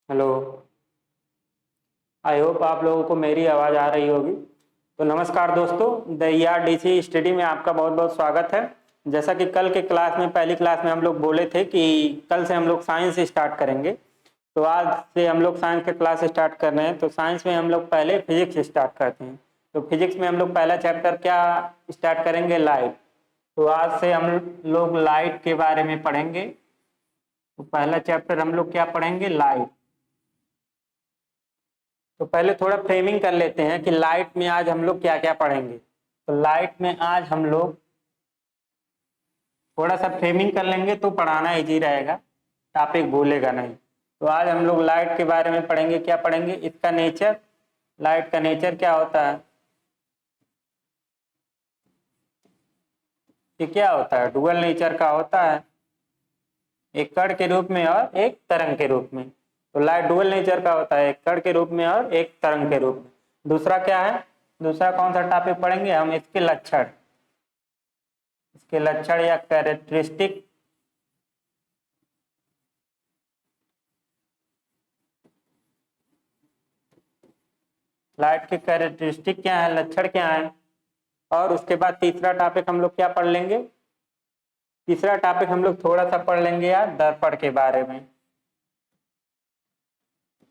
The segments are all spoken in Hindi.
हेलो। आई होप आप लोगों को मेरी आवाज़ आ रही होगी। तो नमस्कार दोस्तों, द ईआरडीसी स्टडी में आपका बहुत बहुत स्वागत है। जैसा कि कल के क्लास में, पहली क्लास में हम लोग बोले थे कि कल से हम लोग साइंस स्टार्ट करेंगे। तो आज से हम लोग साइंस के क्लास स्टार्ट कर रहे हैं। तो साइंस में हम लोग पहले फिजिक्स स्टार्ट करते हैं। तो फिजिक्स में हम लोग पहला चैप्टर क्या स्टार्ट करेंगे? लाइट। तो आज से हम लोग लाइट के बारे में पढ़ेंगे। तो पहला चैप्टर हम लोग क्या पढ़ेंगे? लाइट। तो पहले थोड़ा फ्रेमिंग कर लेते हैं कि लाइट में आज हम लोग क्या क्या पढ़ेंगे। तो लाइट में आज हम लोग थोड़ा सा फ्रेमिंग कर लेंगे तो पढ़ाना इजी रहेगा, टॉपिक भूलेगा नहीं। तो आज हम लोग लाइट के बारे में पढ़ेंगे। क्या पढ़ेंगे? इसका नेचर। लाइट का नेचर क्या होता है? ये क्या होता है? डुअल नेचर का होता है, एक कण के रूप में और एक तरंग के रूप में। तो लाइट डुअल नेचर का होता है, एक कण के रूप में और एक तरंग के रूप में। दूसरा क्या है? दूसरा कौन सा टॉपिक पढ़ेंगे हम? इसके लक्षण। इसके लक्षण या कैरेक्टरिस्टिक। लाइट के कैरेक्टरिस्टिक क्या है, लक्षण क्या है। और उसके बाद तीसरा टॉपिक हम लोग क्या पढ़ लेंगे? तीसरा टॉपिक हम लोग थोड़ा सा पढ़ लेंगे यार दर्पण के बारे में।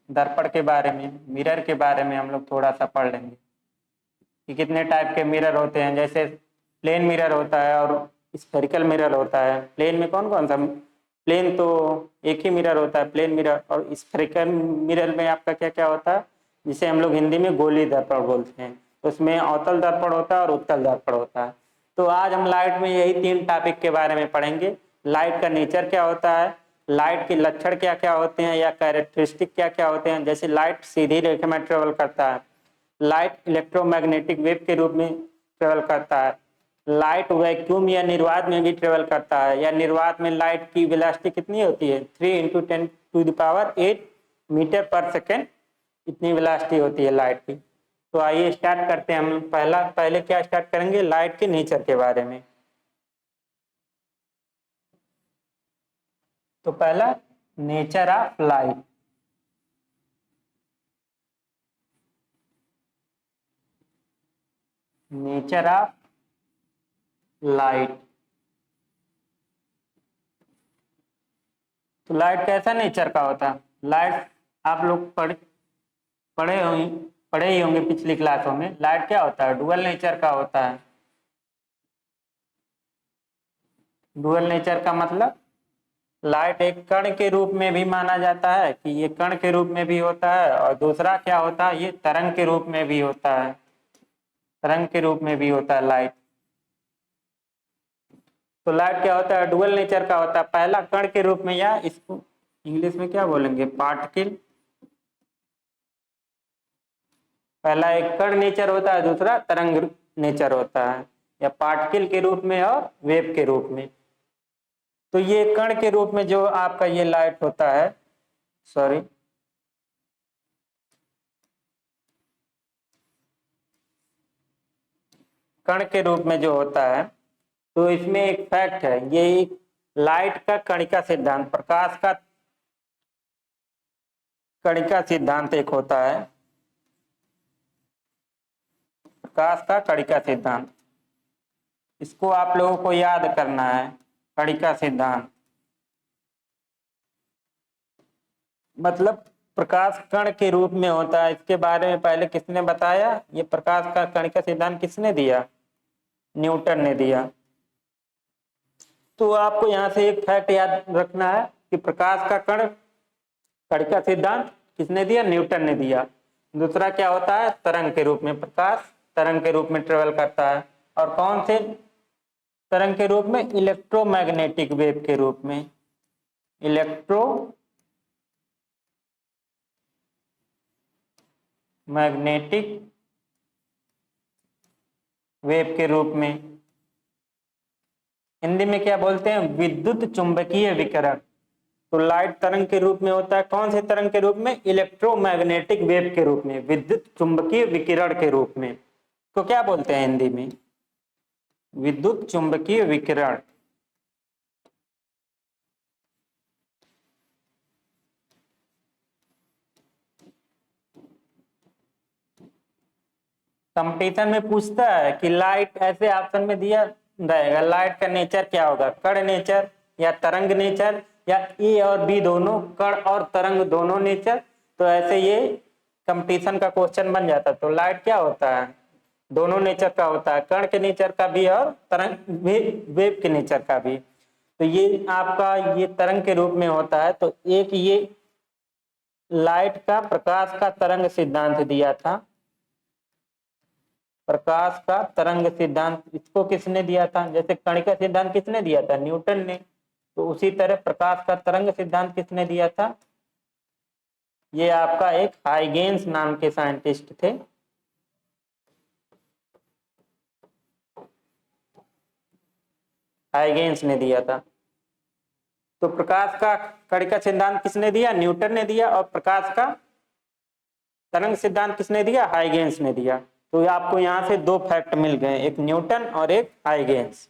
दर्पण के बारे में, मिरर के बारे में हम लोग थोड़ा सा पढ़ लेंगे कि कितने टाइप के मिरर होते हैं। जैसे प्लेन मिरर होता है और स्फेरिकल मिरर होता है। प्लेन में कौन कौन सा? प्लेन तो एक ही मिरर होता है, प्लेन मिरर। और स्फेरिकल मिरर में आपका क्या क्या होता है, जिसे हम लोग हिंदी में गोली दर्पण बोलते हैं। उसमें अवतल दर्पण होता है और उत्तल दर्पण होता है। तो आज हम लाइट में यही तीन टॉपिक के बारे में पढ़ेंगे। लाइट का नेचर क्या होता है, लाइट के लक्षण क्या क्या होते हैं या कैरेक्टरिस्टिक क्या क्या होते हैं। जैसे लाइट सीधी रेखा में ट्रेवल करता है, लाइट इलेक्ट्रोमैग्नेटिक वेव के रूप में ट्रेवल करता है, लाइट वैक्यूम या निर्वात में भी ट्रेवल करता है। या निर्वात में लाइट की वेलोसिटी कितनी होती है? 3 × 10⁸ मीटर पर सेकेंड, इतनी वेलोसिटी होती है लाइट की। तो आइए स्टार्ट करते हैं। हम पहले क्या स्टार्ट करेंगे? लाइट के नेचर के बारे में। तो पहला, nature of light. Nature of light. तो लाइट कैसा नेचर का होता है? लाइट आप लोग पढ़े होंगे, पढ़े ही होंगे पिछली क्लासों में। लाइट क्या होता है? डुअल नेचर का होता है। डुअल नेचर का मतलब लाइट एक कण के रूप में भी माना जाता है कि ये कण के रूप में भी होता है, और दूसरा क्या होता है, ये तरंग के रूप में भी होता है। तरंग के रूप में भी होता है लाइट। तो लाइट क्या होता है? डुअल नेचर का होता है। पहला कण के रूप में, या इसको इंग्लिश में क्या बोलेंगे? पार्टिकल। पहला एक कण नेचर होता है, दूसरा तरंग नेचर होता है, या पार्टिकल के रूप में और वेव के रूप में। तो ये कण के रूप में जो आपका ये लाइट होता है, सॉरी, कण के रूप में जो होता है, तो इसमें एक फैक्ट है, ये एक लाइट का कणिका सिद्धांत, प्रकाश का कणिका सिद्धांत एक होता है। प्रकाश का कणिका सिद्धांत, इसको आप लोगों को याद करना है। कणिका सिद्धांत मतलब प्रकाश कण के रूप में होता है। इसके बारे में पहले किसने बताया? ये प्रकाश का कणिका सिद्धांत किसने दिया? न्यूटन ने दिया। तो आपको यहाँ से एक फैक्ट याद रखना है कि प्रकाश का कणिका सिद्धांत किसने दिया? न्यूटन ने दिया। दूसरा क्या होता है? तरंग के रूप में। प्रकाश तरंग के रूप में ट्रेवल करता है, और कौन से तरंग के रूप में? इलेक्ट्रोमैग्नेटिक वेव के रूप में। इलेक्ट्रोमैग्नेटिक वेव के रूप में। हिंदी में क्या बोलते हैं? विद्युत चुंबकीय विकिरण। तो लाइट तरंग के रूप में होता है, कौन से तरंग के रूप में? इलेक्ट्रोमैग्नेटिक वेव के रूप में, विद्युत चुंबकीय विकिरण के रूप में। तो क्या बोलते हैं हिंदी में? विद्युत चुंबकीय विकिरण। कंपटीशन में पूछता है कि लाइट, ऐसे ऑप्शन में दिया रहेगा लाइट का नेचर क्या होगा, कण नेचर या तरंग नेचर, या ए और बी दोनों, कण और तरंग दोनों नेचर। तो ऐसे ये कंपटीशन का क्वेश्चन बन जाता। तो लाइट क्या होता है, दोनों नेचर का होता है, कण के नेचर का भी और तरंग वेव के नेचर का भी। तो ये आपका ये तरंग के रूप में होता है। तो एक ये लाइट का प्रकाश का तरंग सिद्धांत दिया था, प्रकाश का तरंग सिद्धांत, इसको किसने दिया था? जैसे कण का सिद्धांत किसने दिया था? न्यूटन ने। तो उसी तरह प्रकाश का तरंग सिद्धांत किसने दिया था? ये आपका एक हाइगेंस नाम के साइंटिस्ट थे। हाइगेंस ने दिया था। तो प्रकाश का कण का सिद्धांत किसने दिया? न्यूटन ने दिया। और प्रकाश का तरंग सिद्धांत किसने दिया? हाइगेंस ने दिया। तो आपको यहां से दो फैक्ट मिल गए, एक न्यूटन और एक हाइगेंस।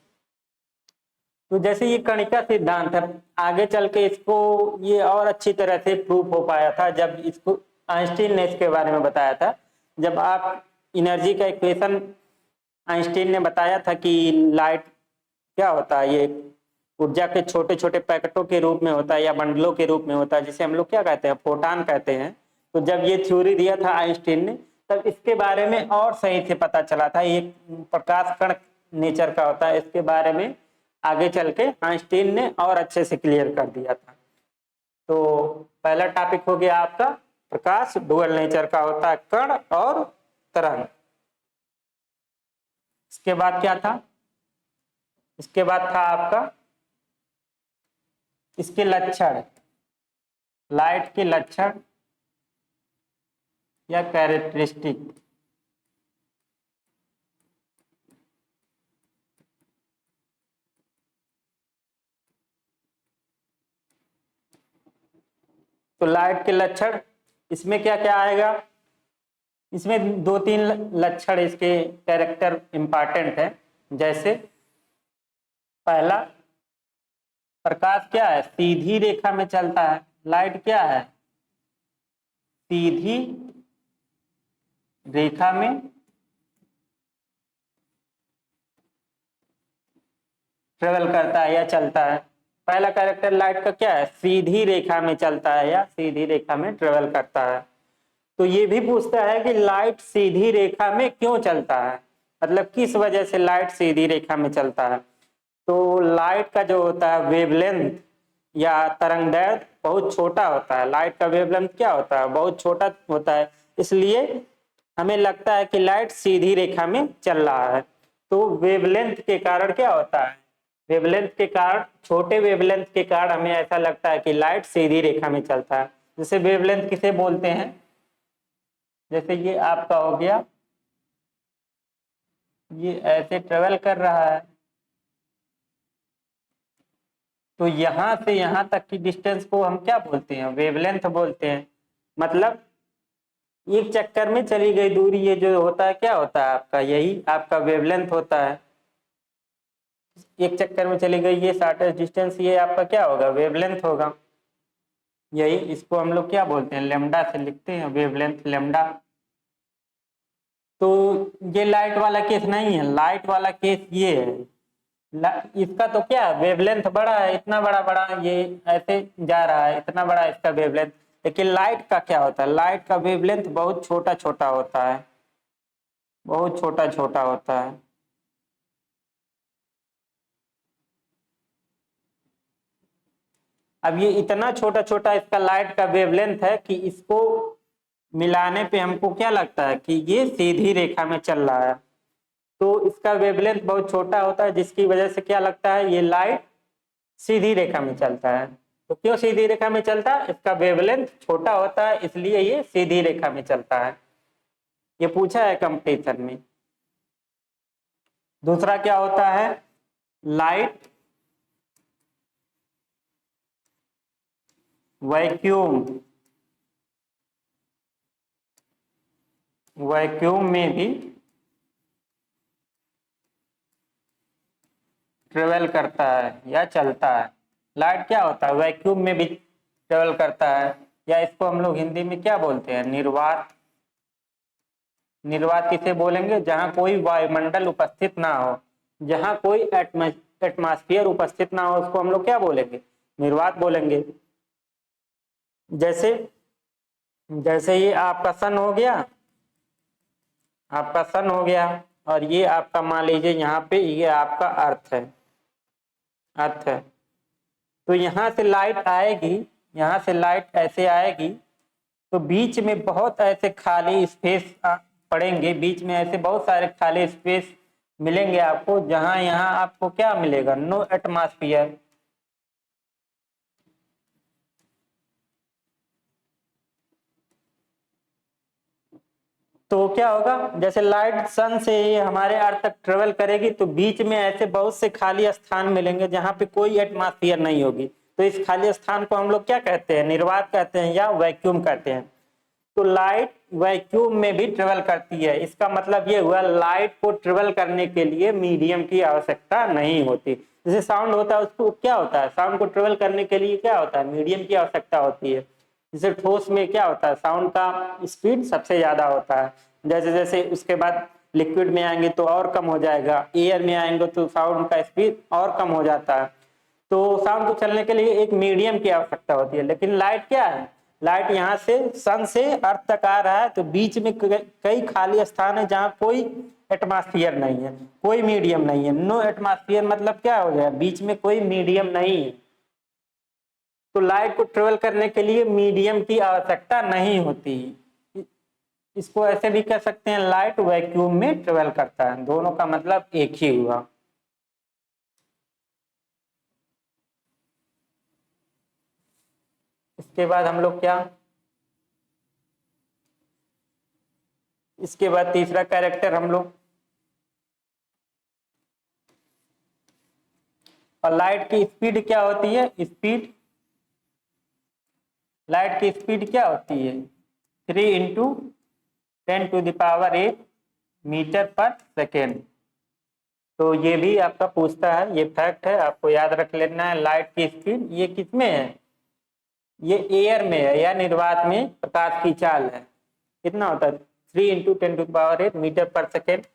तो जैसे ये कणिका सिद्धांत है, आगे चल के इसको ये और अच्छी तरह से प्रूफ हो पाया था जब इसको आइंस्टीन ने इसके बारे में बताया था। जब आप एनर्जी का इक्वेशन आइंस्टीन ने बताया था कि लाइट क्या होता है, ये ऊर्जा के छोटे छोटे पैकेटों के रूप में होता है या बंडलों के रूप में होता है, जिसे हम लोग क्या कहते हैं, फोटान कहते हैं। तो जब ये थ्योरी दिया था आइंस्टीन ने, तब इसके बारे में और सही से पता चला था। ये प्रकाश कण नेचर का होता है, इसके बारे में आगे चल के आइंस्टीन ने और अच्छे से क्लियर कर दिया था। तो पहला टॉपिक हो गया आपका, प्रकाश डुअल नेचर का होता है, कण और तरंग। इसके बाद क्या था? इसके बाद था आपका इसके लक्षण, लाइट के लक्षण या कैरेक्टरिस्टिक। तो लाइट के लक्षण, इसमें क्या क्या आएगा? इसमें दो तीन लक्षण इसके कैरेक्टर इंपॉर्टेंट है। जैसे पहला, प्रकाश क्या है? सीधी रेखा में चलता है। लाइट क्या है? सीधी रेखा में ट्रेवल करता है या चलता है। पहला कैरेक्टर लाइट का क्या है? सीधी रेखा में चलता है या सीधी रेखा में ट्रेवल करता है। तो ये भी पूछता है कि लाइट सीधी रेखा में क्यों चलता है, मतलब किस वजह से लाइट सीधी रेखा में चलता है। तो लाइट का जो होता है वेवलेंथ या तरंगदैर्घ्य बहुत छोटा होता है। लाइट का वेवलेंथ क्या होता है? बहुत छोटा होता है। इसलिए हमें लगता है कि लाइट सीधी रेखा में चल रहा है। तो वेवलेंथ के कारण क्या होता है? वेवलेंथ के कारण, छोटे वेवलेंथ के कारण हमें ऐसा लगता है कि लाइट सीधी रेखा में चलता है। जैसे वेवलेंथ किसे बोलते हैं? जैसे ये आपका हो गया, ये ऐसे ट्रेवल कर रहा है, तो यहां से यहां तक की डिस्टेंस को हम क्या बोलते हैं? वेवलेंथ बोलते हैं। मतलब एक चक्कर में चली गई दूरी, ये जो होता है क्या होता है आपका? यही आपका वेवलेंथ होता है। एक चक्कर में चली गई ये शॉर्टेस्ट डिस्टेंस, ये आपका क्या होगा? वेवलेंथ होगा। यही, इसको हम लोग क्या बोलते हैं? लेमडा से लिखते हैं, वेवलेंथ लेमडा। तो ये लाइट वाला केस नहीं है। लाइट वाला केस ये है, इसका तो क्या वेवलेंथ बड़ा है, इतना बड़ा बड़ा ये ऐसे जा रहा है, इतना बड़ा इसका वेवलेंथ। लेकिन लाइट का क्या होता है? लाइट का वेवलेंथ बहुत छोटा छोटा होता है, बहुत छोटा छोटा होता है। अब ये इतना छोटा छोटा इसका लाइट का वेवलेंथ है कि इसको मिलाने पे हमको क्या लगता है कि ये सीधी रेखा में चल रहा है। तो इसका वेवलेंथ बहुत छोटा होता है, जिसकी वजह से क्या लगता है? ये लाइट सीधी रेखा में चलता है। तो क्यों सीधी रेखा में चलता है? इसका वेवलेंथ छोटा होता है, इसलिए ये सीधी रेखा में चलता है। ये पूछा है कंपटीशन में। दूसरा क्या होता है? लाइट वैक्यूम, वैक्यूम में भी ट्रेवल करता है या चलता है। लाइट क्या होता है? वैक्यूम में भी ट्रेवल करता है, या इसको हम लोग हिंदी में क्या बोलते हैं? निर्वात निर्वात किसे बोलेंगे? जहां कोई वायुमंडल उपस्थित ना हो, जहां कोई एटमॉस्फेयर उपस्थित ना हो, उसको हम लोग क्या बोलेंगे? निर्वात बोलेंगे। जैसे जैसे ये आपका सन हो गया, आपका सन हो गया, और ये आपका मान लीजिए यहाँ पे ये आपका अर्थ है, अर्थ है। तो यहाँ से लाइट आएगी, यहाँ से लाइट ऐसे आएगी, तो बीच में बहुत ऐसे खाली स्पेस पड़ेंगे, बीच में ऐसे बहुत सारे खाली स्पेस मिलेंगे आपको, जहां यहाँ आपको क्या मिलेगा? No atmosphere. तो क्या होगा? जैसे लाइट सन से हमारे अर्थ तक ट्रेवल करेगी, तो बीच में ऐसे बहुत से खाली स्थान मिलेंगे जहां पे कोई एटमॉस्फेयर नहीं होगी। तो इस खाली स्थान को हम लोग क्या कहते हैं? निर्वात कहते हैं या वैक्यूम कहते हैं। तो लाइट वैक्यूम में भी ट्रेवल करती है। इसका मतलब ये हुआ, लाइट को ट्रेवल करने के लिए मीडियम की आवश्यकता नहीं होती। जैसे साउंड होता है, उसको क्या होता है? साउंड को ट्रेवल करने के लिए क्या होता है? मीडियम की आवश्यकता होती है। जैसे ठोस में क्या होता है? साउंड का स्पीड सबसे ज्यादा होता है। जैसे जैसे उसके बाद लिक्विड में आएंगे तो और कम हो जाएगा, एयर में आएंगे तो साउंड का स्पीड और कम हो जाता है। तो साउंड को चलने के लिए एक मीडियम की आवश्यकता होती है। लेकिन लाइट क्या है? लाइट यहाँ से सन से अर्थ तक आ रहा है, तो बीच में कई खाली स्थान है जहां कोई एटमॉस्फेयर नहीं है, कोई मीडियम नहीं है। नो एटमॉस्फेयर मतलब क्या हो गया? बीच में कोई मीडियम नहीं है। तो लाइट को ट्रेवल करने के लिए मीडियम की आवश्यकता नहीं होती। इसको ऐसे भी कह सकते हैं, लाइट वैक्यूम में ट्रेवल करता है। दोनों का मतलब एक ही हुआ। इसके बाद हम लोग क्या, इसके बाद तीसरा कैरेक्टर हम लोग, और लाइट की स्पीड क्या होती है? स्पीड, लाइट की स्पीड क्या होती है? 3 × 10⁸ मीटर पर सेकेंड। तो ये भी आपका पूछता है, ये फैक्ट है, आपको याद रख लेना है। लाइट की स्पीड ये किसमें है? ये एयर में है या निर्वात में प्रकाश की चाल है। कितना होता है? 3 × 10⁸ मीटर पर सेकेंड।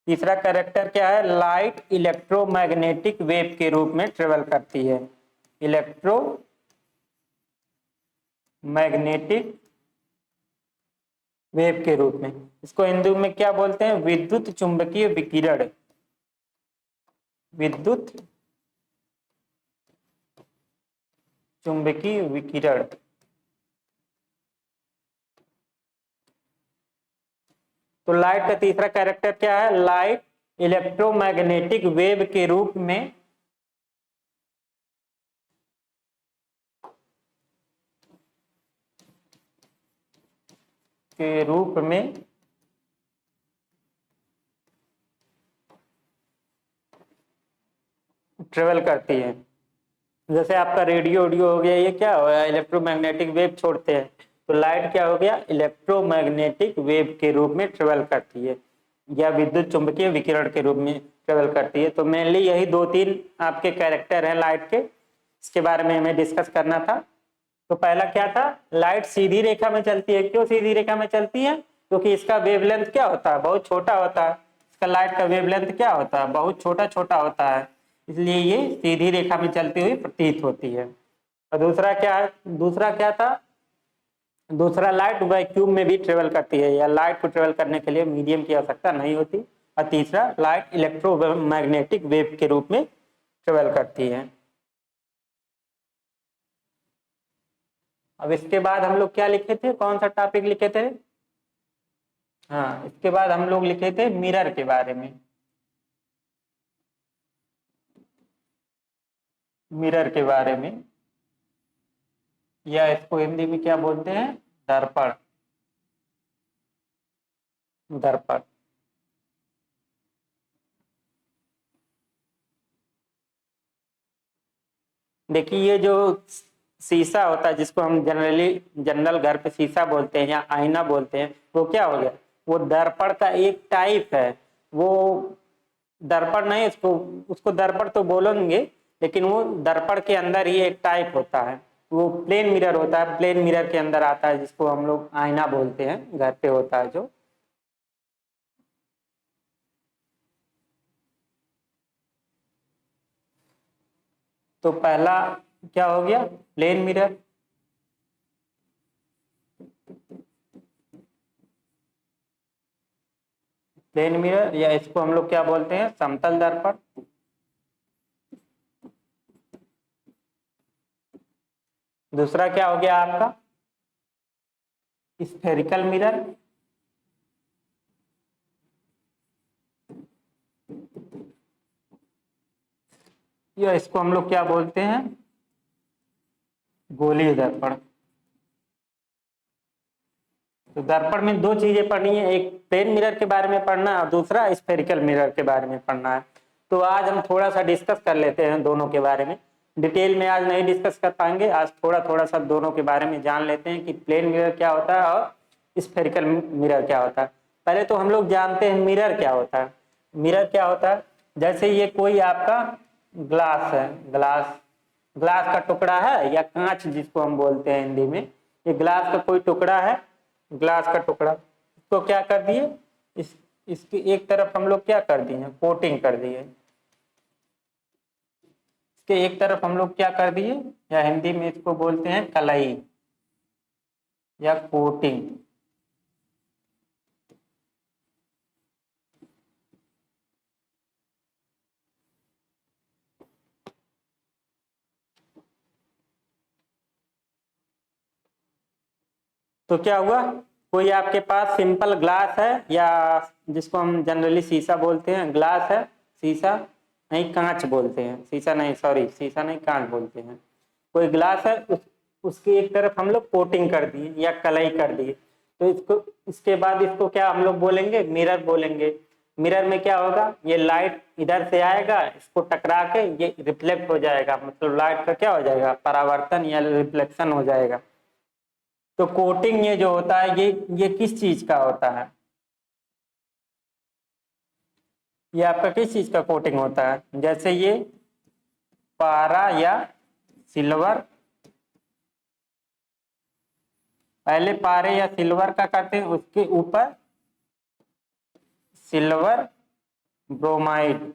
तीसरा कैरेक्टर क्या है? लाइट इलेक्ट्रोमैग्नेटिक वेव के रूप में ट्रेवल करती है। इलेक्ट्रोमैग्नेटिक वेव के रूप में। इसको हिंदी में क्या बोलते हैं? विद्युत चुंबकीय विकिरण। विद्युत चुंबकीय विकिरण। तो लाइट का तीसरा कैरेक्टर क्या है? लाइट इलेक्ट्रोमैग्नेटिक वेव के रूप में ट्रेवल करती है। जैसे आपका रेडियो हो गया, ये क्या हो गया? इलेक्ट्रोमैग्नेटिक वेव छोड़ते हैं। तो लाइट क्या हो गया? इलेक्ट्रोमैग्नेटिक वेव के रूप में ट्रेवल करती है, या विद्युत चुंबकीय विकिरण के रूप में ट्रेवल करती है। तो मेनली यही 2-3 आपके कैरेक्टर हैं लाइट के, इसके बारे में हमें डिस्कस करना था। तो पहला क्या था? लाइट सीधी रेखा में चलती है। क्यों सीधी रेखा में चलती है? क्योंकि इसका वेवलेंथ क्या होता है? बहुत छोटा होता है। इसका लाइट का वेवलेंथ क्या होता है? बहुत छोटा छोटा होता है, इसलिए ये सीधी रेखा में चलती हुई प्रतीत होती है। और दूसरा क्या है? दूसरा क्या था? दूसरा, लाइट वैक्यूम में भी ट्रेवल करती है, या लाइट को ट्रेवल करने के लिए मीडियम की आवश्यकता नहीं होती। और तीसरा, लाइट इलेक्ट्रोमैग्नेटिक वेव के रूप में ट्रेवल करती है। अब इसके बाद हम लोग क्या लिखे थे? कौन सा टॉपिक लिखे थे? हाँ, इसके बाद हम लोग लिखे थे मिरर के बारे में। मिरर के बारे में, या इसको हिंदी में क्या बोलते हैं? दर्पण। दर्पण। देखिए, ये जो शीशा होता है, जिसको हम जनरल घर पे शीशा बोलते हैं या आईना बोलते हैं, वो क्या हो गया? वो दर्पण का एक टाइप है। वो दर्पण नहीं, उसको उसको दर्पण तो बोलेंगे, लेकिन वो दर्पण के अंदर ही एक टाइप होता है। वो प्लेन मिरर होता है, प्लेन मिरर के अंदर आता है, जिसको हम लोग आईना बोलते हैं, घर पे होता है जो। तो पहला क्या हो गया, प्लेन मिरर। प्लेन मिरर या इसको हम लोग क्या बोलते हैं, समतल दर्पण। दूसरा क्या हो गया आपका, स्फेरिकल मिरर। या इसको हम लोग क्या बोलते हैं, गोलीय दर्पण। तो दर्पण में दो चीजें पढ़नी है, एक प्लेन मिरर के बारे में पढ़ना है और दूसरा स्फेरिकल मिरर के बारे में पढ़ना है। तो आज हम थोड़ा सा डिस्कस कर लेते हैं दोनों के बारे में। डिटेल में आज नहीं डिस्कस कर पाएंगे, आज थोड़ा थोड़ा सा दोनों के बारे में जान लेते हैं कि प्लेन मिरर क्या होता है और स्फेरिकल मिरर क्या होता है। पहले तो हम लोग जानते हैं मिरर क्या होता है। मिरर क्या होता है, जैसे ये कोई आपका ग्लास है, ग्लास का टुकड़ा है या कांच जिसको हम बोलते हैं हिंदी में, ये ग्लास का कोई टुकड़ा है, ग्लास का टुकड़ा। तो क्या कर दिए, इसकी एक तरफ हम लोग क्या कर दिए, कोटिंग कर दिए। इसके एक तरफ हम लोग क्या कर दिए, या हिंदी में इसको बोलते हैं कलई या कोटिंग। तो क्या हुआ, कोई आपके पास सिंपल ग्लास है, या जिसको हम जनरली शीशा बोलते हैं, ग्लास है, शीशा नहीं कांच बोलते हैं, शीशा नहीं, सॉरी शीशा नहीं कांच बोलते हैं। कोई ग्लास है, उसकी एक तरफ हम लोग कोटिंग कर दिए या कलई कर दिए। तो इसको, इसके बाद इसको क्या हम लोग बोलेंगे, मिरर बोलेंगे। मिरर में क्या होगा, ये लाइट इधर से आएगा, इसको टकरा के ये रिफ्लेक्ट हो जाएगा, मतलब लाइट का क्या हो जाएगा, परावर्तन या रिफ्लेक्शन हो जाएगा। तो कोटिंग ये जो होता है, ये किस चीज का होता है, ये आपका किस चीज का कोटिंग होता है, जैसे ये पारा या सिल्वर। पहले पारे या सिल्वर का करते हैं, उसके ऊपर सिल्वर ब्रोमाइड,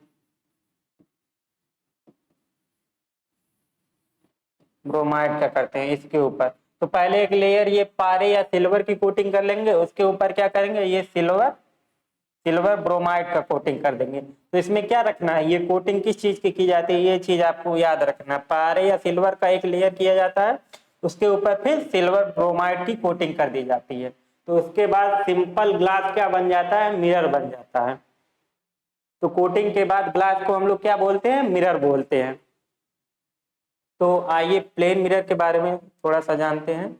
ब्रोमाइड का करते हैं इसके ऊपर। तो पहले एक लेयर ये पारे या सिल्वर की कोटिंग कर लेंगे, उसके ऊपर क्या करेंगे, ये सिल्वर ब्रोमाइड का कोटिंग कर देंगे। तो इसमें क्या रखना है, ये कोटिंग किस चीज की जाती है, ये चीज आपको याद रखना है। पारे या सिल्वर का एक लेयर किया जाता है, उसके ऊपर फिर सिल्वर ब्रोमाइड की कोटिंग कर दी जाती है। तो उसके बाद सिंपल ग्लास क्या बन जाता है, मिरर बन जाता है। तो कोटिंग के बाद ग्लास को हम लोग क्या बोलते हैं, मिरर बोलते हैं। तो आइए प्लेन मिरर के बारे में थोड़ा सा जानते हैं।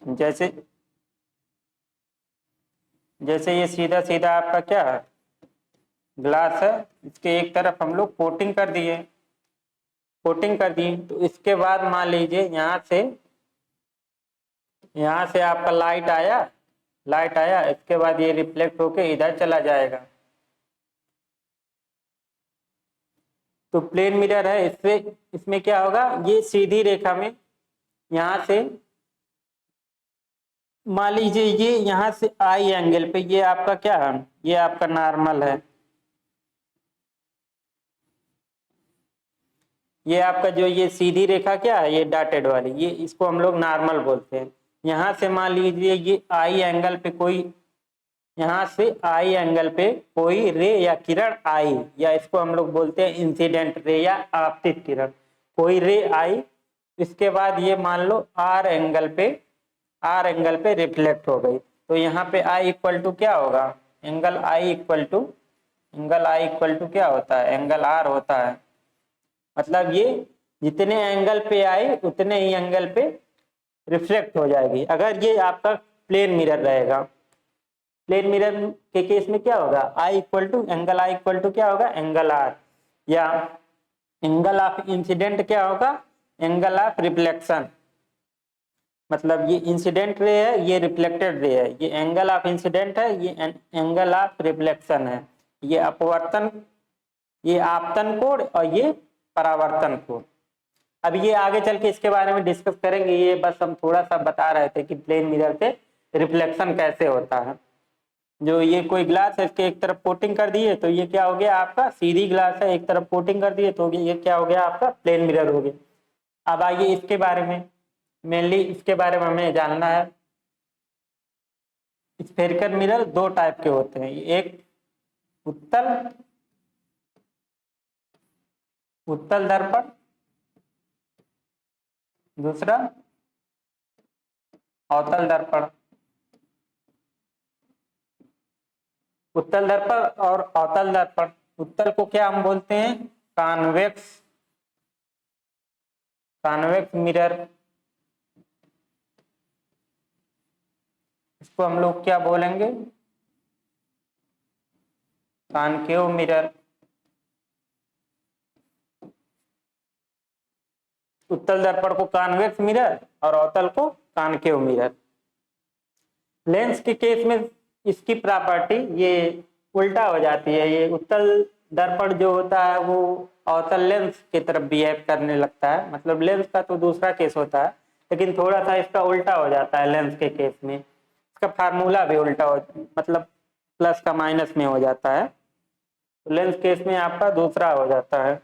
जैसे जैसे ये सीधा सीधा आपका क्या है, ग्लास है, इसके एक तरफ हम लोग कोटिंग कर दिए, कोटिंग कर दी। तो इसके बाद मान लीजिए यहाँ से आपका लाइट आया, इसके बाद ये रिफ्लेक्ट होके इधर चला जाएगा। तो प्लेन मिरर है, इससे इसमें क्या होगा, ये सीधी रेखा में यहाँ से मान लीजिए ये यहाँ से आई एंगल पे, ये आपका क्या है, ये आपका नॉर्मल है, ये आपका जो ये सीधी रेखा क्या है, ये डॉटेड वाली, ये इसको हम लोग नॉर्मल बोलते हैं। यहाँ से मान लीजिए ये आई एंगल पे कोई, यहाँ से आई एंगल पे कोई रे या किरण आई, या इसको हम लोग बोलते हैं इंसिडेंट रे या आपतित किरण, कोई रे आई। इसके बाद ये मान लो आर एंगल पे रिफ्लेक्ट हो गई। तो यहाँ पे आई इक्वल टू क्या होगा, एंगल आई इक्वल टू क्या होता है, एंगल आर होता है। मतलब ये जितने एंगल पे आई उतने ही एंगल पे रिफ्लेक्ट हो जाएगी, अगर ये आपका प्लेन मिरर रहेगा। प्लेन मिरर के केस में क्या होगा, आई इक्वल टू क्या होगा, एंगल आर, या एंगल ऑफ इंसिडेंट क्या होगा, एंगल ऑफ रिफ्लेक्शन। मतलब ये इंसिडेंट रे है, ये रिफ्लेक्टेड रे है, ये एंगल ऑफ इंसिडेंट है, ये एंगल ऑफ रिफ्लेक्शन है, ये अपवर्तन, ये आपतन कोण और ये परावर्तन कोण। अब ये आगे चल के इसके बारे में डिस्कस करेंगे, ये बस हम थोड़ा सा बता रहे थे कि प्लेन मिरर से रिफ्लेक्शन कैसे होता है। जो ये कोई ग्लास है, इसके एक तरफ कोटिंग कर दिए तो ये क्या हो गया आपका सीधी ग्लास है, एक तरफ कोटिंग कर दिए तो ये क्या हो गया आपका प्लेन मिरर हो गया। अब आइए इसके बारे में, मेनली इसके बारे में हमें जानना है। स्फेरिकल मिरर दो टाइप के होते हैं, एक उत्तल उत्तल दर्पण, दूसरा अवतल दर्पण। उत्तल दर्पण और अवतल दर्पण, उत्तल को क्या हम बोलते हैं कॉन्वेक्स, कॉन्वेक्स मिरर, इसको हम लोग क्या बोलेंगे कॉनकेव मिरर। उत्तल दर्पण को कॉन्वेक्स मिरर और अवतल को कॉनकेव मिरर। लेंस के केस में इसकी प्रॉपर्टी ये उल्टा हो जाती है, ये उत्तल दर्पण जो होता है वो अवतल लेंस की तरफ बिहेव करने लगता है, मतलब लेंस का तो दूसरा केस होता है, लेकिन थोड़ा सा इसका उल्टा हो जाता है लेंस के केस में, इसका फार्मूला भी उल्टा हो, मतलब प्लस का माइनस में हो जाता है, तो लेंस केस में आपका दूसरा हो जाता है।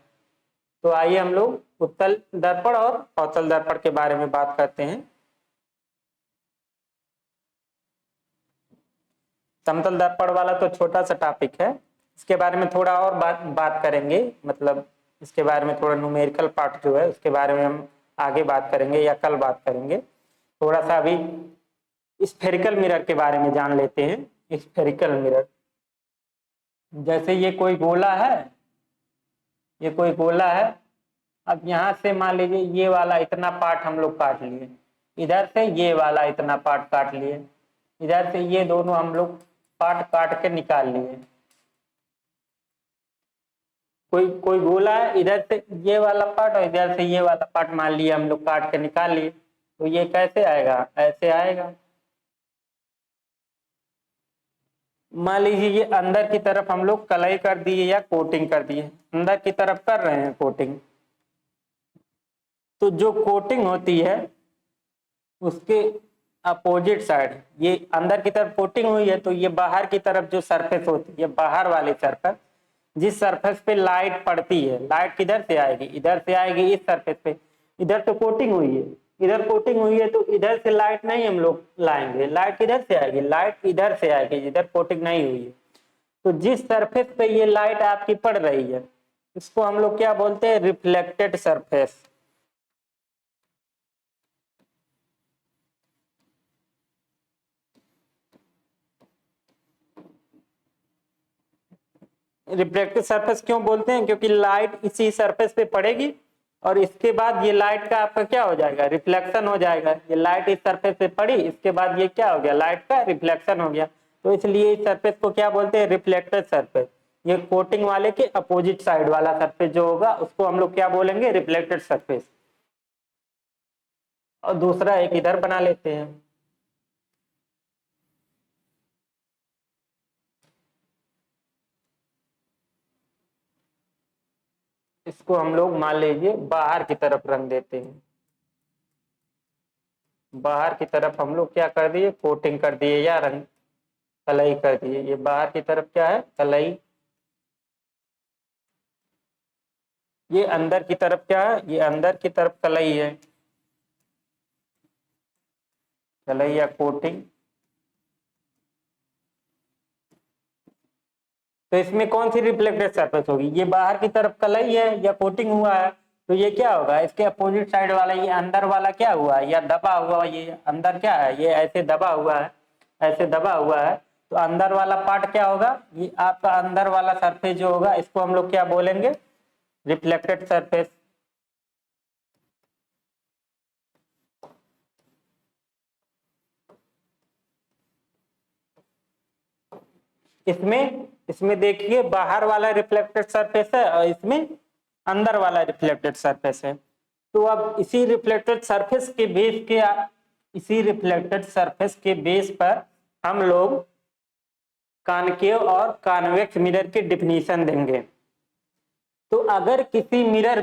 तो आइए हम लोग उत्तल दर्पण और अवतल दर्पण के बारे में बात करते हैं। समतल दर्पण वाला तो छोटा सा टॉपिक है, इसके बारे में थोड़ा और बात करेंगे, मतलब इसके बारे में थोड़ा न्यूमेरिकल पार्ट जो है उसके बारे में हम आगे बात करेंगे या कल बात करेंगे। थोड़ा सा अभी स्फेरिकल मिरर के बारे में जान लेते हैं। स्फेरिकल मिरर, जैसे ये कोई गोला है, ये कोई गोला है, अब यहाँ से मान लीजिए ये वाला इतना पार्ट हम लोग काट लिए, इधर से ये वाला इतना पार्ट काट लिए, इधर से ये दोनों हम लोग पार्ट काट के निकाल लिए। कोई गोला है, इधर से ये वाला पार्ट और इधर से ये वाला पार्ट मान लिया हम लोग काट के निकाल लिए, तो ये कैसे आएगा ऐसे आएगा। मान लीजिए ये अंदर की तरफ हम लोग कलई कर दिए या कोटिंग कर दिए, अंदर की तरफ कर रहे हैं कोटिंग, तो जो कोटिंग होती है उसके अपोजिट साइड, ये अंदर की तरफ कोटिंग हुई है तो ये बाहर की तरफ जो सरफेस होती है, बाहर वाले सरफेस, जिस सरफेस पे लाइट पड़ती है, लाइट किधर से आएगी इधर से आएगी इस सरफेस पे, इधर तो कोटिंग हुई है, इधर कोटिंग हुई है तो इधर से लाइट नहीं हम लोग लाएंगे, लाइट किधर से आएगी, लाइट इधर से आएगी जिधर कोटिंग नहीं हुई है। तो जिस सरफेस पे ये लाइट आपकी पड़ रही है इसको हम लोग क्या बोलते हैं रिफ्लेक्टेड सरफेस। रिफ्लेक्टिव सरफेस क्यों बोलते हैं, क्योंकि लाइट इसी सरफेस पे पड़ेगी और इसके बाद ये लाइट का आपका क्या हो जाएगा रिफ्लेक्शन हो जाएगा, ये लाइट इस सरफेस पे पड़ी, इसके बाद ये क्या हो गया लाइट का रिफ्लेक्शन हो गया, तो इसलिए इस सरफेस को क्या बोलते हैं रिफ्लेक्टेड सरफेस। ये कोटिंग वाले के अपोजिट साइड वाला सरफेस जो होगा उसको हम लोग क्या बोलेंगे रिफ्लेक्टेड सरफेस। और दूसरा एक इधर बना लेते हैं, इसको हम लोग मान लीजिए बाहर की तरफ रंग देते हैं, बाहर की तरफ हम लोग क्या कर दिए कोटिंग कर दिए या रंग कलई कर दिए, ये बाहर की तरफ क्या है कलई, ये अंदर की तरफ क्या है ये अंदर की तरफ कलई है, कलई या कोटिंग। तो इसमें कौन सी रिफ्लेक्टेड सरफेस होगी, ये बाहर की तरफ कलई है या कोटिंग हुआ है, तो ये क्या होगा इसके अपोजिट साइड वाला ये अंदर वाला क्या हुआ या दबा हुआ, ये अंदर क्या है ये ऐसे दबा हुआ है, ऐसे दबा हुआ है, तो अंदर वाला पार्ट क्या होगा ये आपका अंदर वाला सरफेस जो होगा इसको हम लोग क्या बोलेंगे रिफ्लेक्टेड सरफेस। इसमें देखिए बाहर वाला रिफ्लेक्टेड सरफेस है और इसमें अंदर वाला रिफ्लेक्टेड सरफेस है, तो अब इसी रिफ्लेक्टेड सरफेस के बेस के इसी रिफ्लेक्टेड सरफेस के बेस पर हम लोग कॉनकेव और कॉन्वेक्स मिरर की डिफिनीशन देंगे। तो अगर किसी मिरर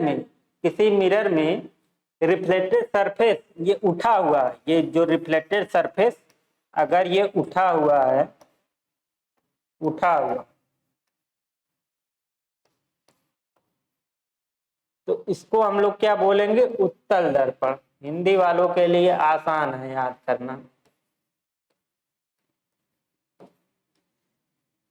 में रिफ्लेक्टेड सरफेस ये उठा हुआ है, ये जो रिफ्लेक्टेड सरफेस अगर ये उठा हुआ है, तो इसको हम लोग क्या बोलेंगे? उत्तल दर्पण। हिंदी वालों के लिए आसान है याद करना।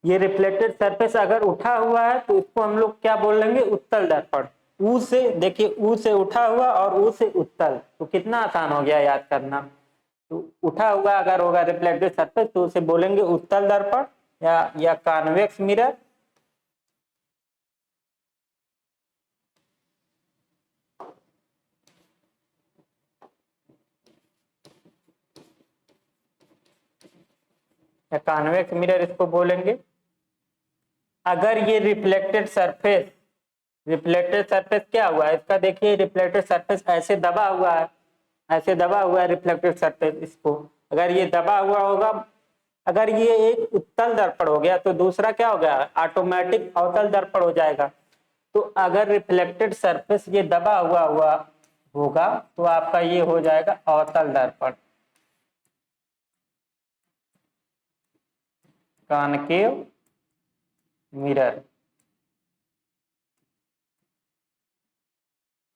ये रिफ्लेक्टेड सरफेस अगर उठा हुआ है तो इसको हम लोग क्या बोलेंगे? उत्तल दर्पण। ऊ से देखिए, ऊ से उठा हुआ और ऊ से उत्तल, तो कितना आसान हो गया याद करना। तो उठा हुआ अगर होगा रिफ्लेक्टेड सरफेस तो उसे बोलेंगे उत्तल दर्पण या कॉन्वेक्स मिरर। या कॉन्वेक्स मिरर इसको बोलेंगे। अगर ये रिफ्लेक्टेड सरफेस क्या हुआ है इसका? देखिए रिफ्लेक्टेड सरफेस ऐसे दबा हुआ है, रिफ्लेक्टेड सरफेस। इसको अगर ये दबा हुआ होगा, अगर ये एक उत्तल दर्पण हो गया तो दूसरा क्या हो गया? ऑटोमेटिक अवतल दर्पण हो जाएगा। तो अगर रिफ्लेक्टेड सरफेस ये दबा हुआ होगा तो आपका ये हो जाएगा अवतल दर्पण, कॉनकेव मिरर।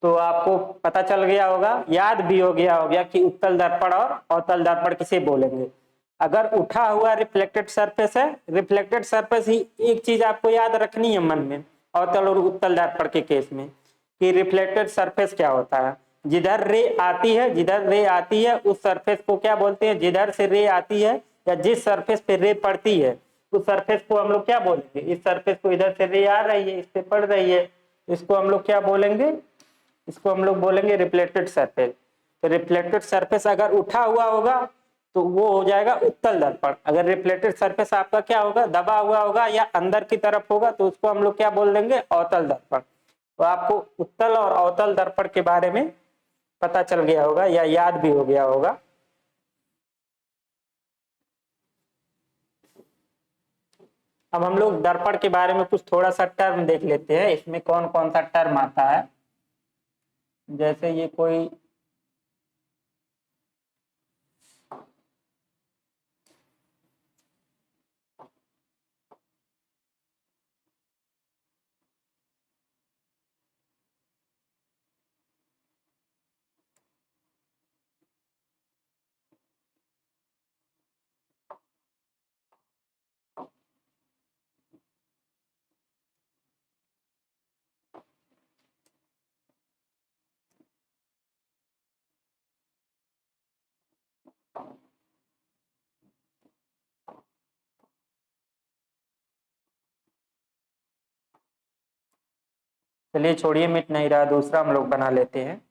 तो आपको पता चल गया होगा, याद भी हो गया कि उत्तल दर्पण और अवतल दर्पण किसे बोलेंगे। अगर उठा हुआ रिफ्लेक्टेड सरफेस है, रिफ्लेक्टेड सरफेस ही एक चीज आपको याद रखनी है मन में अवतल और उत्तल दर्पण के केस में, कि रिफ्लेक्टेड सरफेस क्या होता है। जिधर रे आती है उस सरफेस को क्या बोलते हैं? जिधर से रे आती है या जिस सरफेस पे रे पड़ती है उस सरफेस को हम लोग क्या बोलेंगे? इस सरफेस को इधर से रे आ रही है, इस पे पड़ रही है, इसको हम लोग क्या बोलेंगे? इसको हम लोग बोलेंगे रिफ्लेक्टेड सरफेस। तो रिफ्लेक्टेड सरफेस अगर उठा हुआ होगा तो वो हो जाएगा उत्तल दर्पण। अगर रिफ्लेक्टेड सरफेस आपका क्या होगा? दबा हुआ होगा या अंदर की तरफ होगा तो उसको हम लोग क्या बोल देंगे? अवतल दर्पण। तो आपको उत्तल और अवतल दर्पण के बारे में पता चल गया होगा या याद भी हो गया होगा। अब हम लोग दर्पण के बारे में कुछ थोड़ा सा टर्म देख लेते हैं, इसमें कौन कौन सा टर्म आता है। जैसे ये कोई चलिए छोड़िए, मिट नहीं रहा, दूसरा हम लोग बना लेते हैं।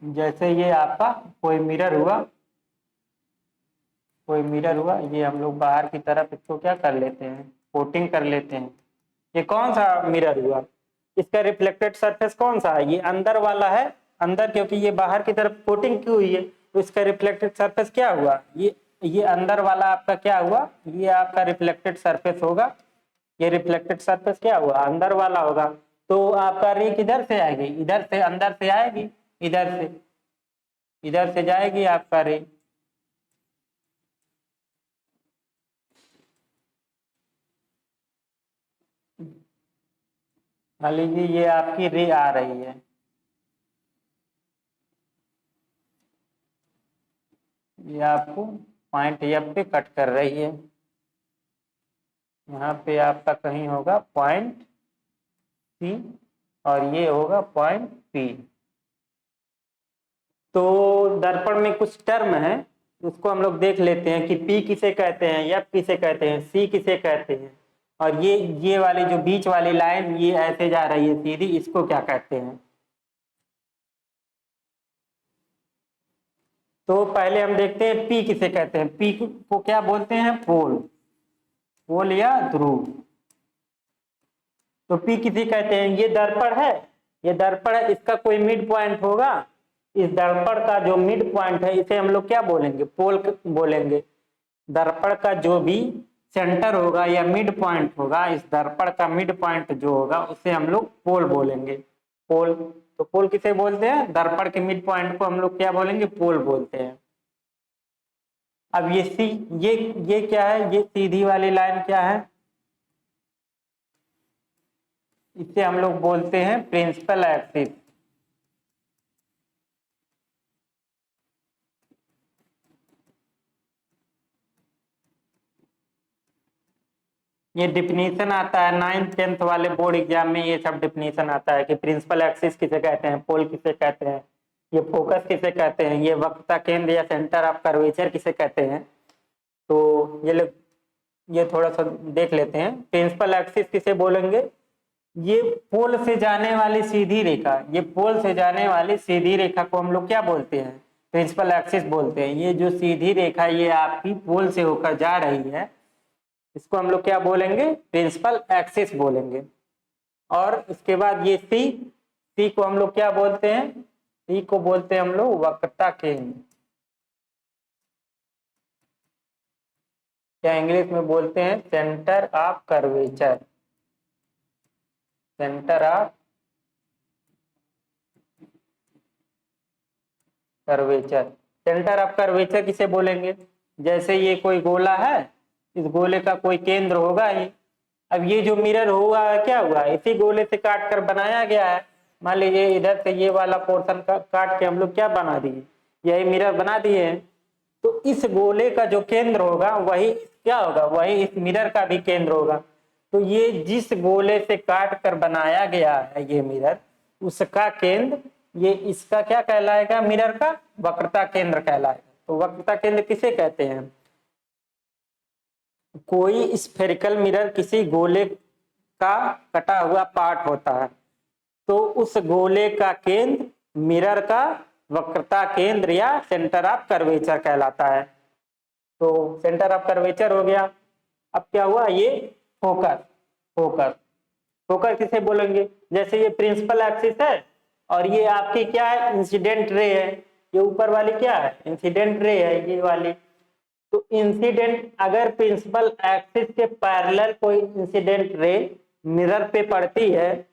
जैसे ये आपका कोई मिरर हुआ, ये हम लोग बाहर की तरफ इसको क्या कर लेते हैं? कोटिंग कर लेते हैं। ये कौन सा मिरर हुआ? इसका रिफ्लेक्टेड सरफेस कौन सा है? ये अंदर वाला है, अंदर, क्योंकि ये बाहर की तरफ कोटिंग की हुई है तो इसका रिफ्लेक्टेड सरफेस क्या हुआ? ये अंदर वाला आपका क्या हुआ? ये आपका रिफ्लेक्टेड सरफेस होगा। ये रिफ्लेक्टेड सरफेस क्या हुआ? अंदर वाला होगा। तो आपका रे किधर से आएगी? इधर से, अंदर से आएगी, इधर से जाएगी आपका रे। मान लीजिए ये आपकी रे आ रही है, ये आपको पॉइंट एफ पे कट कर रही है। यहाँ पे आपका कहीं होगा पॉइंट सी और ये होगा पॉइंट पी। तो दर्पण में कुछ टर्म है, उसको हम लोग देख लेते हैं कि पी किसे कहते हैं, एफ किसे कहते हैं, सी किसे कहते हैं, और ये वाली जो बीच वाली लाइन ये ऐसे जा रही है सीधी, इसको क्या कहते हैं। तो पहले हम देखते हैं पी किसे कहते हैं। पी को क्या बोलते हैं? पोल या ध्रुव। तो पी किसे कहते हैं? ये दर्पण है, इसका कोई मिड पॉइंट होगा, इस दर्पण का जो मिड पॉइंट है इसे हम लोग क्या बोलेंगे, पोल बोलेंगे। दर्पण का जो भी सेंटर होगा या मिड पॉइंट होगा, इस दर्पण का मिड पॉइंट जो होगा उसे हम लोग पोल बोलेंगे। पोल, तो पोल किसे बोलते हैं, दर्पण के मिड पॉइंट को हम लोग क्या बोलेंगे, पोल बोलते हैं। अब ये सी, ये क्या है, ये सीधी वाली लाइन क्या है, इसे हम लोग बोलते हैं प्रिंसिपल एक्सिस। ये डिफिनीशन आता है 9th 10th वाले बोर्ड एग्जाम में, ये सब डिफिनीशन आता है कि प्रिंसिपल एक्सिस किसे कहते हैं, पोल किसे कहते हैं, ये फोकस किसे कहते हैं, ये वक्रता केंद्र या सेंटर ऑफ कर्वेचर किसे कहते हैं। तो ये लोग ये थोड़ा सा देख लेते हैं। प्रिंसिपल एक्सिस किसे बोलेंगे, ये पोल से जाने वाली सीधी रेखा, ये पोल से जाने वाली सीधी रेखा को हम लोग क्या बोलते हैं, प्रिंसिपल एक्सिस बोलते हैं। ये जो सीधी रेखा ये आपकी पोल से होकर जा रही है, इसको हम लोग क्या बोलेंगे, प्रिंसिपल एक्सिस बोलेंगे। और इसके बाद ये सी, सी को हम लोग क्या बोलते हैं, सी को बोलते हैं हम लोग वक्रता केंद्र, क्या इंग्लिश में बोलते हैं centre of curvature, centre of curvature. Centre of curvature किसे बोलेंगे, जैसे ये कोई गोला है, इस गोले का कोई केंद्र होगा ही। अब ये जो मिरर हुआ है क्या हुआ, इसी गोले से काट कर बनाया गया है। मान लीजिए इधर से ये वाला पोर्शन का काट के हम लोग क्या बना दिए, यही मिरर बना दिए हैं। तो इस गोले का जो केंद्र होगा वही क्या होगा, वही इस मिरर का भी केंद्र होगा। तो ये जिस गोले से काट कर बनाया गया है ये मिरर, उसका केंद्र, ये इसका क्या कहलाएगा, मिरर का वक्रता केंद्र कहलाएगा। तो वक्रता केंद्र किसे कहते हैं, कोई स्फेरिकल मिरर किसी गोले का कटा हुआ पार्ट होता है, तो उस गोले का केंद्र मिरर का वक्रता केंद्र या सेंटर ऑफ कर्वेचर कहलाता है। तो सेंटर ऑफ कर्वेचर हो गया। अब क्या हुआ, ये फोकस, फोकस, फोकस किसे बोलेंगे, जैसे ये प्रिंसिपल एक्सिस है और ये आपकी क्या है, इंसिडेंट रे है, ये ऊपर वाली क्या है, इंसिडेंट रे है ये वाली। तो इंसिडेंट, अगर प्रिंसिपल एक्सिस के पैरेलल कोई इंसिडेंट रे मिरर पे पड़ती है,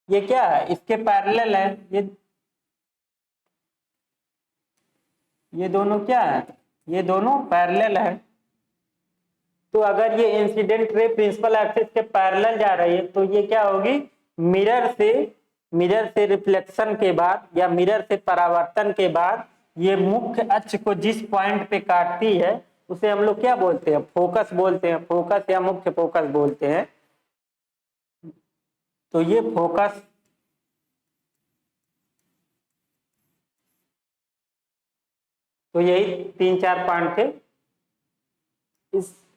ये क्या है, इसके पैरेलल है, ये दोनों क्या है, ये दोनों पैरेलल है। तो अगर ये इंसिडेंट रे प्रिंसिपल एक्सिस के पैरेलल जा रही है तो ये क्या होगी, मिरर से रिफ्लेक्शन के बाद या मिरर से परावर्तन के बाद ये मुख्य अक्ष को जिस पॉइंट पे काटती है उसे हम लोग क्या बोलते हैं, फोकस बोलते हैं, फोकस या मुख्य फोकस बोलते हैं। तो ये फोकस, तो यही 3-4 पॉइंट थे,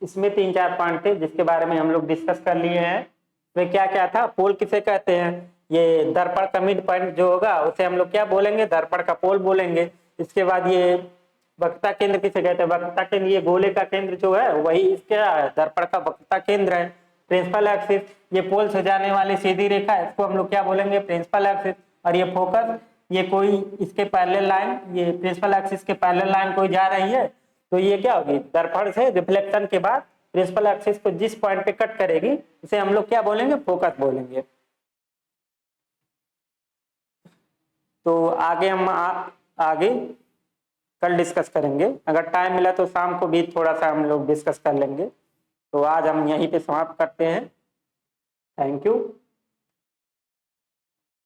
इसमें 3-4 पॉइंट थे जिसके बारे में हम लोग डिस्कस कर लिए हैं। वे क्या क्या था, पोल किसे कहते हैं, ये दर्पण का मिड पॉइंट जो होगा उसे हम लोग क्या बोलेंगे, दर्पण का पोल बोलेंगे। इसके बाद ये वक्रता केंद्र किसे कहते हैं, वक्रता केंद्र, ये गोले का केंद्र जो है वही इसका दर्पण का वक्रता केंद्र है। प्रिंसिपल एक्सिस, ये पोल से जाने वाली सीधी रेखा, इसको हम लोग क्या बोलेंगे, प्रिंसिपल एक्सिस। और ये फोकस, ये कोई इसके पैरेलल लाइन, ये प्रिंसिपल एक्सिस के पैरेलल लाइन कोई जा रही है, तो ये क्या होगी, दर्पण से रिफ्लेक्शन के बाद प्रिंसिपल एक्सिस को जिस पॉइंट पे कट करेगी उसे हम लोग क्या बोलेंगे, फोकस बोलेंगे। तो आगे हम आगे कल डिस्कस करेंगे, अगर टाइम मिला तो शाम को भी थोड़ा सा हम लोग डिस्कस कर लेंगे। तो आज हम यहीं पे समाप्त करते हैं। Thank you.